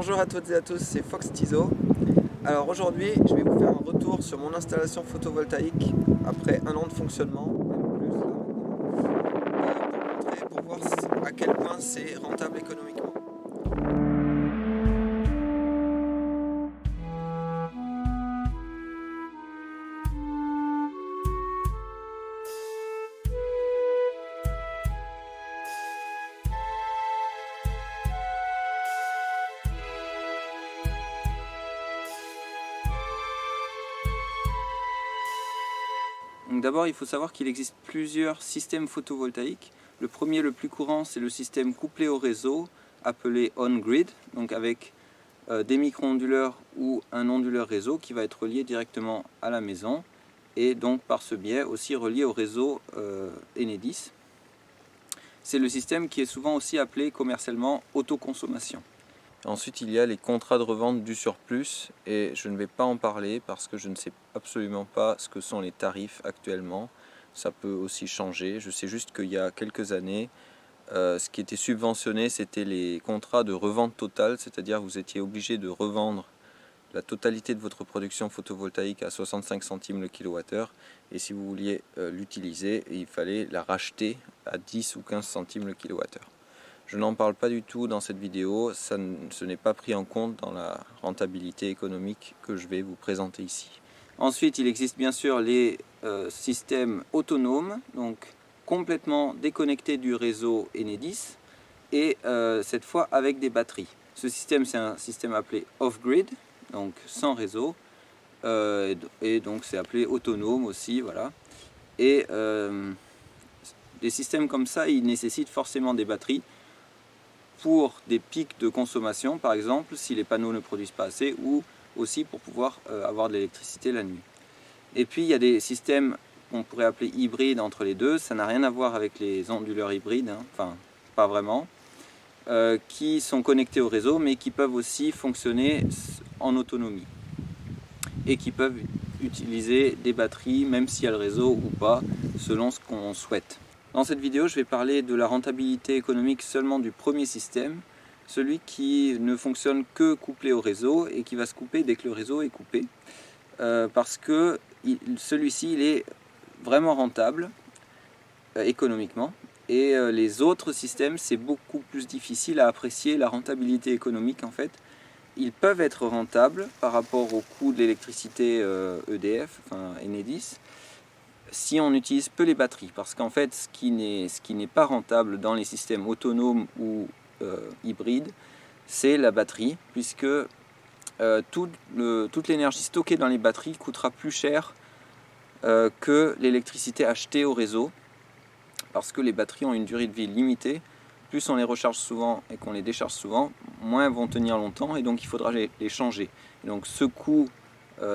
Bonjour à toutes et à tous, c'est Fox Tizo. Alors aujourd'hui, je vais vous faire un retour sur mon installation photovoltaïque après un an de fonctionnement, même plus là, pour voir à quel point c'est rentable économiquement. D'abord, il faut savoir qu'il existe plusieurs systèmes photovoltaïques. Le premier, le plus courant, c'est le système couplé au réseau, appelé on-grid, donc avec des micro-onduleurs ou un onduleur réseau qui va être relié directement à la maison et donc par ce biais aussi relié au réseau Enedis. C'est le système qui est souvent aussi appelé commercialement autoconsommation. Ensuite, il y a les contrats de revente du surplus et je ne vais pas en parler parce que je ne sais absolument pas ce que sont les tarifs actuellement. Ça peut aussi changer. Je sais juste qu'il y a quelques années, ce qui était subventionné, c'était les contrats de revente totale, c'est-à-dire vous étiez obligé de revendre la totalité de votre production photovoltaïque à 65 centimes le kilowattheure et si vous vouliez l'utiliser, il fallait la racheter à 10 ou 15 centimes le kilowattheure. Je n'en parle pas du tout dans cette vidéo, ce n'est pas pris en compte dans la rentabilité économique que je vais vous présenter ici. Ensuite, il existe bien sûr les systèmes autonomes, donc complètement déconnectés du réseau Enedis, et cette fois avec des batteries. Ce système, c'est un système appelé off-grid, donc sans réseau, et donc c'est appelé autonome aussi, voilà. Et des systèmes comme ça, ils nécessitent forcément des batteries, pour des pics de consommation, par exemple, si les panneaux ne produisent pas assez, ou aussi pour pouvoir avoir de l'électricité la nuit. Et puis il y a des systèmes qu'on pourrait appeler hybrides entre les deux, ça n'a rien à voir avec les onduleurs hybrides, hein, enfin pas vraiment, qui sont connectés au réseau, mais qui peuvent aussi fonctionner en autonomie, et qui peuvent utiliser des batteries, même s'il y a le réseau ou pas, selon ce qu'on souhaite. Dans cette vidéo, je vais parler de la rentabilité économique seulement du premier système, celui qui ne fonctionne que couplé au réseau et qui va se couper dès que le réseau est coupé. Parce que celui-ci, il est vraiment rentable économiquement. Et les autres systèmes, c'est beaucoup plus difficile à apprécier la rentabilité économique en fait. Ils peuvent être rentables par rapport au coût de l'électricité EDF, enfin Enedis, si on utilise peu les batteries, parce qu'en fait ce qui n'est pas rentable dans les systèmes autonomes ou hybrides, c'est la batterie, puisque toute l'énergie stockée dans les batteries coûtera plus cher que l'électricité achetée au réseau, parce que les batteries ont une durée de vie limitée. Plus on les recharge souvent et qu'on les décharge souvent, moins elles vont tenir longtemps et donc il faudra les changer. Et donc ce coût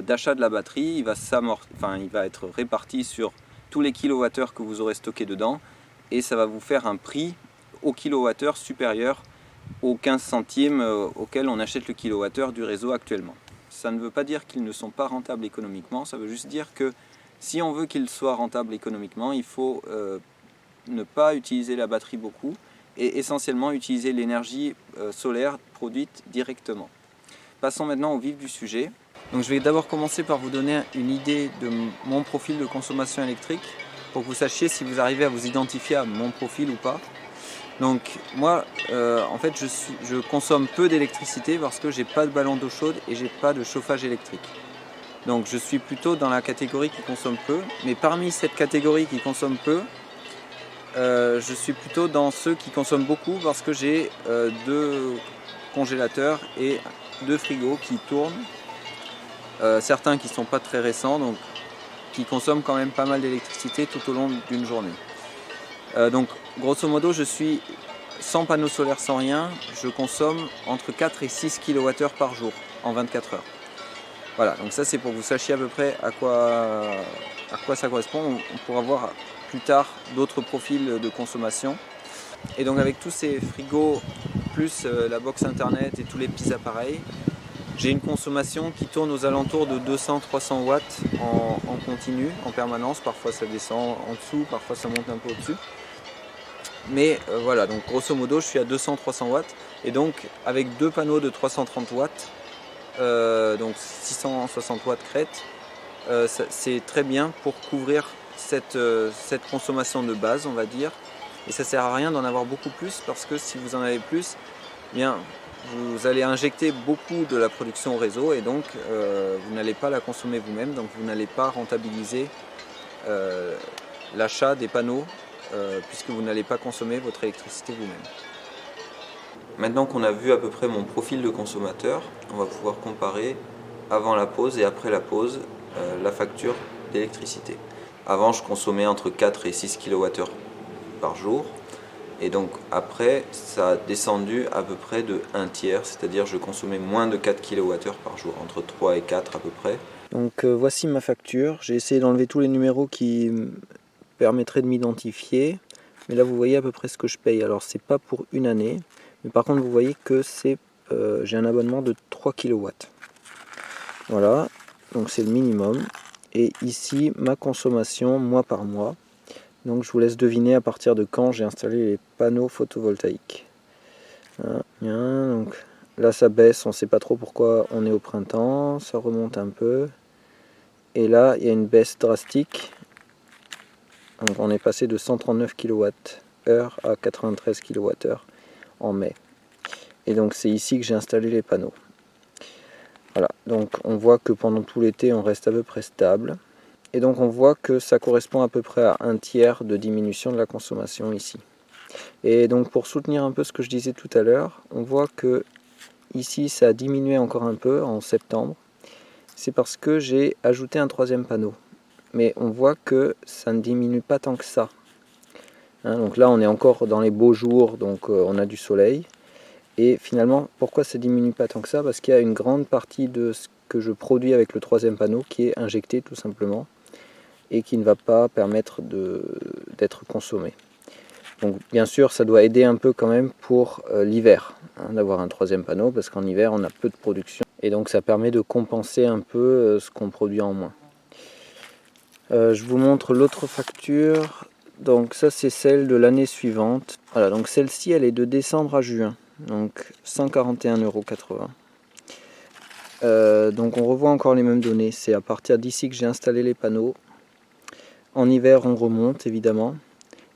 d'achat de la batterie, il va être réparti sur tous les kilowattheures que vous aurez stockés dedans et ça va vous faire un prix au kilowattheure supérieur aux 15 centimes auxquels on achète le kilowattheure du réseau actuellement. Ça ne veut pas dire qu'ils ne sont pas rentables économiquement, ça veut juste dire que si on veut qu'ils soient rentables économiquement, il faut ne pas utiliser la batterie beaucoup et essentiellement utiliser l'énergie solaire produite directement. Passons maintenant au vif du sujet. Donc je vais d'abord commencer par vous donner une idée de mon profil de consommation électrique pour que vous sachiez si vous arrivez à vous identifier à mon profil ou pas. Donc moi en fait je consomme peu d'électricité parce que j'ai pas de ballon d'eau chaude et j'ai pas de chauffage électrique. Donc je suis plutôt dans la catégorie qui consomme peu, mais parmi cette catégorie qui consomme peu, je suis plutôt dans ceux qui consomment beaucoup parce que j'ai 2 congélateurs et 2 frigos qui tournent. Certains qui ne sont pas très récents, donc qui consomment quand même pas mal d'électricité tout au long d'une journée. Donc grosso modo, je suis sans panneaux solaires, sans rien, je consomme entre 4 et 6 kWh par jour en 24 heures. Voilà, donc ça c'est pour que vous sachiez à peu près à quoi ça correspond. On pourra voir plus tard d'autres profils de consommation. Et donc avec tous ces frigos, plus la box internet et tous les petits appareils, j'ai une consommation qui tourne aux alentours de 200-300 watts en continu, en permanence. Parfois ça descend en dessous, parfois ça monte un peu au-dessus. Mais voilà, donc grosso modo je suis à 200-300 watts. Et donc avec deux panneaux de 330 watts, donc 660 watts crête, c'est très bien pour couvrir cette consommation de base, on va dire. Et ça sert à rien d'en avoir beaucoup plus, parce que si vous en avez plus, eh bien, vous allez injecter beaucoup de la production au réseau, et donc vous n'allez pas la consommer vous-même, donc vous n'allez pas rentabiliser l'achat des panneaux, puisque vous n'allez pas consommer votre électricité vous-même. Maintenant qu'on a vu à peu près mon profil de consommateur, on va pouvoir comparer avant la pause et après la pause la facture d'électricité. Avant, je consommais entre 4 et 6 kWh par jour, et donc après ça a descendu à peu près de 1/3, c'est-à-dire je consommais moins de 4 kWh par jour, entre 3 et 4 à peu près. Donc voici ma facture. J'ai essayé d'enlever tous les numéros qui permettraient de m'identifier, mais là vous voyez à peu près ce que je paye. Alors c'est pas pour une année, mais par contre vous voyez que j'ai un abonnement de 3 kW. Voilà, donc c'est le minimum. Et ici ma consommation mois par mois. Donc je vous laisse deviner à partir de quand j'ai installé les panneaux photovoltaïques. Voilà, donc là ça baisse, on ne sait pas trop pourquoi, on est au printemps, ça remonte un peu. Et là il y a une baisse drastique. Donc on est passé de 139 kWh à 93 kWh en mai. Et donc c'est ici que j'ai installé les panneaux. Voilà, donc on voit que pendant tout l'été on reste à peu près stable. Et donc on voit que ça correspond à peu près à 1/3 de diminution de la consommation ici. Et donc pour soutenir un peu ce que je disais tout à l'heure, on voit que ici ça a diminué encore un peu en septembre. C'est parce que j'ai ajouté un troisième panneau. Mais on voit que ça ne diminue pas tant que ça. Donc là on est encore dans les beaux jours, donc on a du soleil. Et finalement, pourquoi ça diminue pas tant que ça? Parce qu'il y a une grande partie de ce que je produis avec le troisième panneau qui est injecté tout simplement, et qui ne va pas permettre d'être consommé. Donc bien sûr ça doit aider un peu quand même pour l'hiver, d'avoir un troisième panneau, parce qu'en hiver on a peu de production, et donc ça permet de compenser un peu ce qu'on produit en moins. Je vous montre l'autre facture. Donc ça c'est celle de l'année suivante. Voilà, donc celle-ci elle est de décembre à juin, donc 141,80 €. Donc on revoit encore les mêmes données, c'est à partir d'ici que j'ai installé les panneaux. En hiver on remonte évidemment.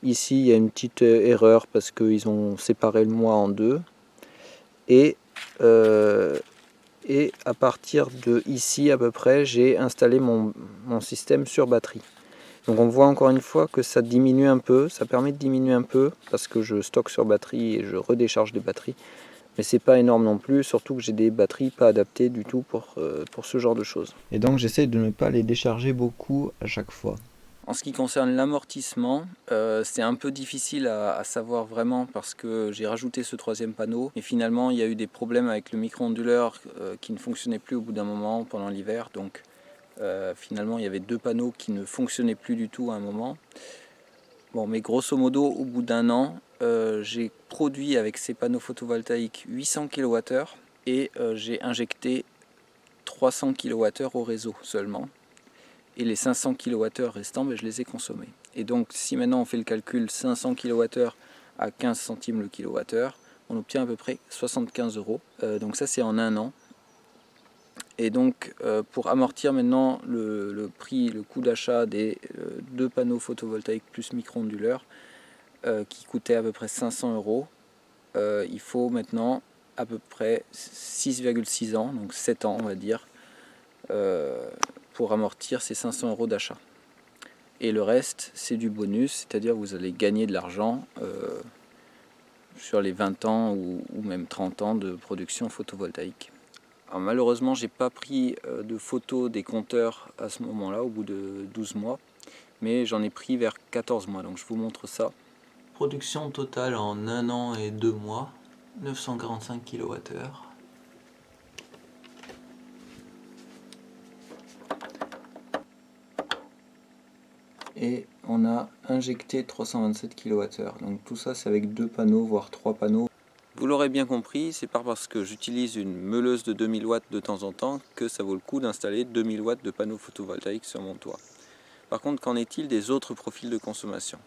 Ici il y a une petite erreur parce qu'ils ont séparé le mois en deux. Et à partir de ici à peu près, j'ai installé mon système sur batterie. Donc on voit encore une fois que ça diminue un peu, ça permet de diminuer un peu parce que je stocke sur batterie et je redécharge des batteries. Mais c'est pas énorme non plus, surtout que j'ai des batteries pas adaptées du tout pour ce genre de choses. Et donc j'essaie de ne pas les décharger beaucoup à chaque fois. En ce qui concerne l'amortissement, c'est un peu difficile à savoir vraiment parce que j'ai rajouté ce troisième panneau et finalement il y a eu des problèmes avec le micro-onduleur qui ne fonctionnait plus au bout d'un moment pendant l'hiver. Donc finalement il y avait deux panneaux qui ne fonctionnaient plus du tout à un moment. Bon, mais grosso modo au bout d'un an, j'ai produit avec ces panneaux photovoltaïques 800 kWh et j'ai injecté 300 kWh au réseau seulement. Et les 500 kWh restants, je les ai consommés. Et donc si maintenant on fait le calcul 500 kWh à 15 centimes le kilowattheure, on obtient à peu près 75 €. Donc ça c'est en un an. Et donc pour amortir maintenant le prix, le coût d'achat des deux panneaux photovoltaïques plus micro-onduleurs qui coûtaient à peu près 500 €, il faut maintenant à peu près 6,6 ans, donc 7 ans on va dire, pour amortir ces 500 € d'achat. Et le reste c'est du bonus, c'est-à-dire vous allez gagner de l'argent sur les 20 ans ou même 30 ans de production photovoltaïque. Alors malheureusement j'ai pas pris de photos des compteurs à ce moment là au bout de 12 mois, mais j'en ai pris vers 14 mois, donc je vous montre ça. Production totale en 1 an et 2 mois, 945 kWh. Et on a injecté 327 kWh, donc tout ça c'est avec deux panneaux voire trois panneaux. Vous l'aurez bien compris, c'est pas parce que j'utilise une meuleuse de 2000 watts de temps en temps que ça vaut le coup d'installer 2000 watts de panneaux photovoltaïques sur mon toit. Par contre, qu'en est-il des autres profils de consommation?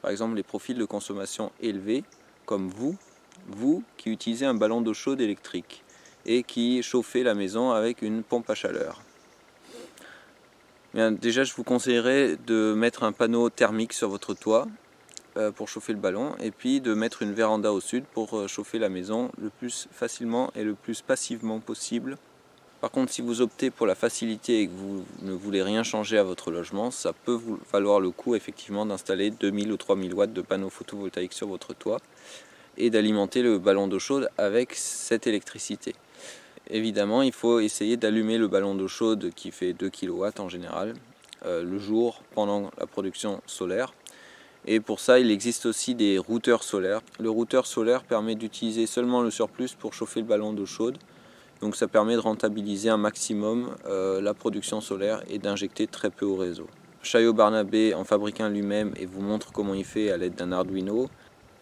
par exemple les profils de consommation élevés, comme vous qui utilisez un ballon d'eau chaude électrique et qui chauffez la maison avec une pompe à chaleur. Bien, déjà, je vous conseillerais de mettre un panneau thermique sur votre toit pour chauffer le ballon, et puis de mettre une véranda au sud pour chauffer la maison le plus facilement et le plus passivement possible. Par contre, si vous optez pour la facilité et que vous ne voulez rien changer à votre logement, ça peut vous valoir le coup effectivement d'installer 2000 ou 3000 watts de panneaux photovoltaïques sur votre toit et d'alimenter le ballon d'eau chaude avec cette électricité. Évidemment, il faut essayer d'allumer le ballon d'eau chaude qui fait 2 kW en général, le jour pendant la production solaire. Et pour ça, il existe aussi des routeurs solaires. Le routeur solaire permet d'utiliser seulement le surplus pour chauffer le ballon d'eau chaude. Donc ça permet de rentabiliser un maximum la production solaire et d'injecter très peu au réseau. Chaillot Barnabé en fabrique un lui-même et vous montre comment il fait à l'aide d'un Arduino.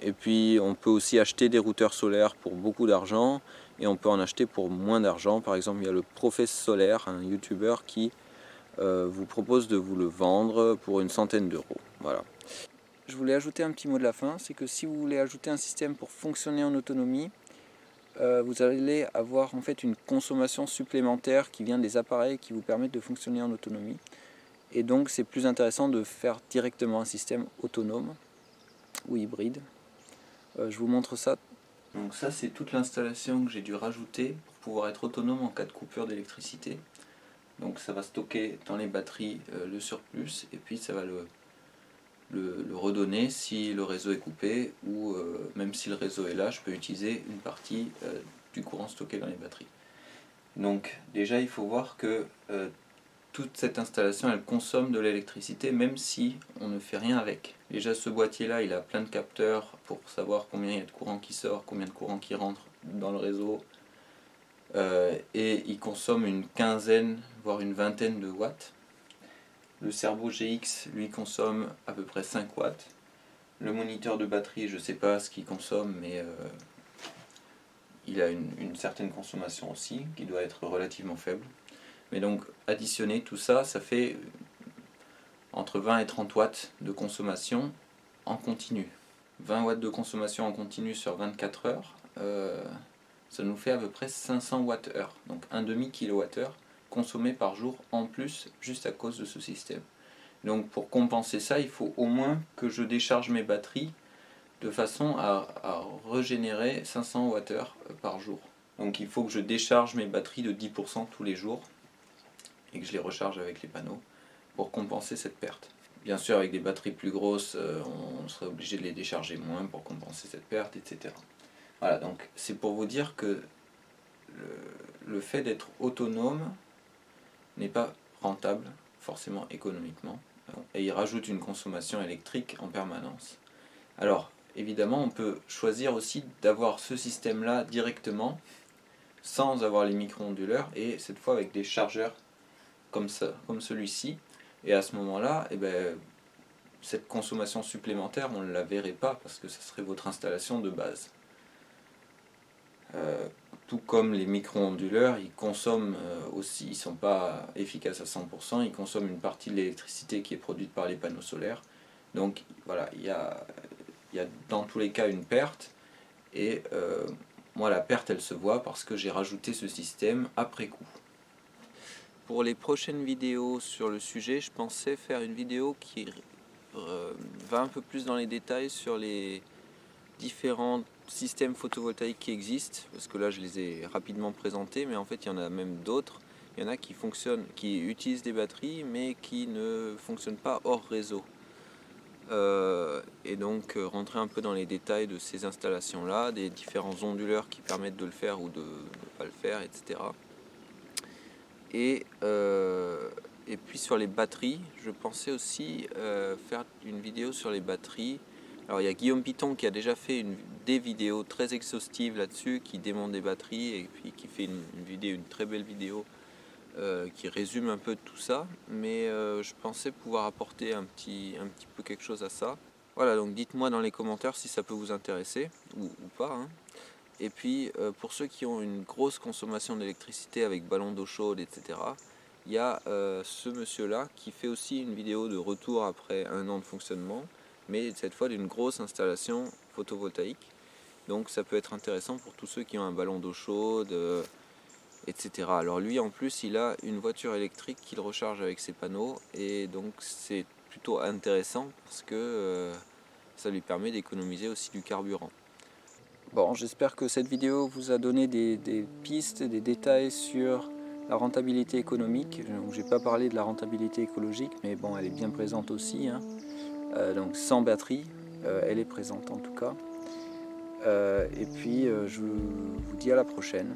Et puis on peut aussi acheter des routeurs solaires pour beaucoup d'argent et on peut en acheter pour moins d'argent. Par exemple, il y a le Profess Solaire, un YouTuber qui vous propose de vous le vendre pour une centaine d'euros. Voilà. Je voulais ajouter un petit mot de la fin, c'est que si vous voulez ajouter un système pour fonctionner en autonomie, vous allez avoir en fait une consommation supplémentaire qui vient des appareils qui vous permettent de fonctionner en autonomie. Et donc c'est plus intéressant de faire directement un système autonome ou hybride. Je vous montre ça. Donc ça c'est toute l'installation que j'ai dû rajouter pour pouvoir être autonome en cas de coupure d'électricité. Donc ça va stocker dans les batteries le surplus et puis ça va le redonner si le réseau est coupé ou même si le réseau est là, je peux utiliser une partie du courant stocké dans les batteries. Donc déjà il faut voir que toute cette installation elle consomme de l'électricité même si on ne fait rien avec. Déjà ce boîtier là il a plein de capteurs pour savoir combien il y a de courant qui sort, combien de courant qui rentre dans le réseau et il consomme une quinzaine voire une vingtaine de watts. Le Cerbo GX lui consomme à peu près 5 watts. Le moniteur de batterie, je ne sais pas ce qu'il consomme, mais il a une certaine consommation aussi, qui doit être relativement faible. Mais donc, additionner tout ça, ça fait entre 20 et 30 watts de consommation en continu. 20 watts de consommation en continu sur 24 heures, ça nous fait à peu près 500 Wh, donc un demi kWh consommé par jour en plus, juste à cause de ce système. Donc pour compenser ça, il faut au moins que je décharge mes batteries de façon à régénérer 500 Wh par jour. Donc il faut que je décharge mes batteries de 10% tous les jours et que je les recharge avec les panneaux pour compenser cette perte. Bien sûr, avec des batteries plus grosses, on serait obligé de les décharger moins pour compenser cette perte, etc. Voilà, donc c'est pour vous dire que le fait d'être autonome n'est pas rentable, forcément économiquement, et il rajoute une consommation électrique en permanence. Alors, évidemment, on peut choisir aussi d'avoir ce système-là directement, sans avoir les micro-onduleurs, et cette fois avec des chargeurs comme ça, comme celui-ci. Et à ce moment-là, cette consommation supplémentaire, on ne la verrait pas, parce que ce serait votre installation de base. Tout comme les micro-onduleurs, ils consomment aussi, ils ne sont pas efficaces à 100%, ils consomment une partie de l'électricité qui est produite par les panneaux solaires. Donc voilà, il y a dans tous les cas une perte, et moi la perte elle se voit parce que j'ai rajouté ce système après coup. Pour les prochaines vidéos sur le sujet, je pensais faire une vidéo qui va un peu plus dans les détails sur les différents systèmes photovoltaïques qui existent, parce que là je les ai rapidement présentés, mais en fait il y en a même d'autres. Il y en a qui fonctionnent, qui utilisent des batteries, mais qui ne fonctionnent pas hors réseau. Et donc rentrer un peu dans les détails de ces installations-là, des différents onduleurs qui permettent de le faire ou de ne pas le faire, etc. Et puis sur les batteries, je pensais aussi faire une vidéo sur les batteries. Alors il y a Guillaume Piton qui a déjà fait des vidéos très exhaustives là-dessus, qui démonte des batteries et puis qui fait une très belle vidéo qui résume un peu tout ça. Mais je pensais pouvoir apporter un petit peu quelque chose à ça. Voilà, donc dites-moi dans les commentaires si ça peut vous intéresser ou pas, hein. Et puis pour ceux qui ont une grosse consommation d'électricité avec ballon d'eau chaude, etc., il y a ce monsieur là qui fait aussi une vidéo de retour après 1 an de fonctionnement mais cette fois d'une grosse installation photovoltaïque. Donc ça peut être intéressant pour tous ceux qui ont un ballon d'eau chaude, etc. Alors lui en plus il a une voiture électrique qu'il recharge avec ses panneaux, et donc c'est plutôt intéressant parce que ça lui permet d'économiser aussi du carburant. Bon, j'espère que cette vidéo vous a donné des pistes, des détails sur la rentabilité économique. Je n'ai pas parlé de la rentabilité écologique, mais bon, elle est bien présente aussi, hein. Donc sans batterie, elle est présente en tout cas. Et puis je vous dis à la prochaine.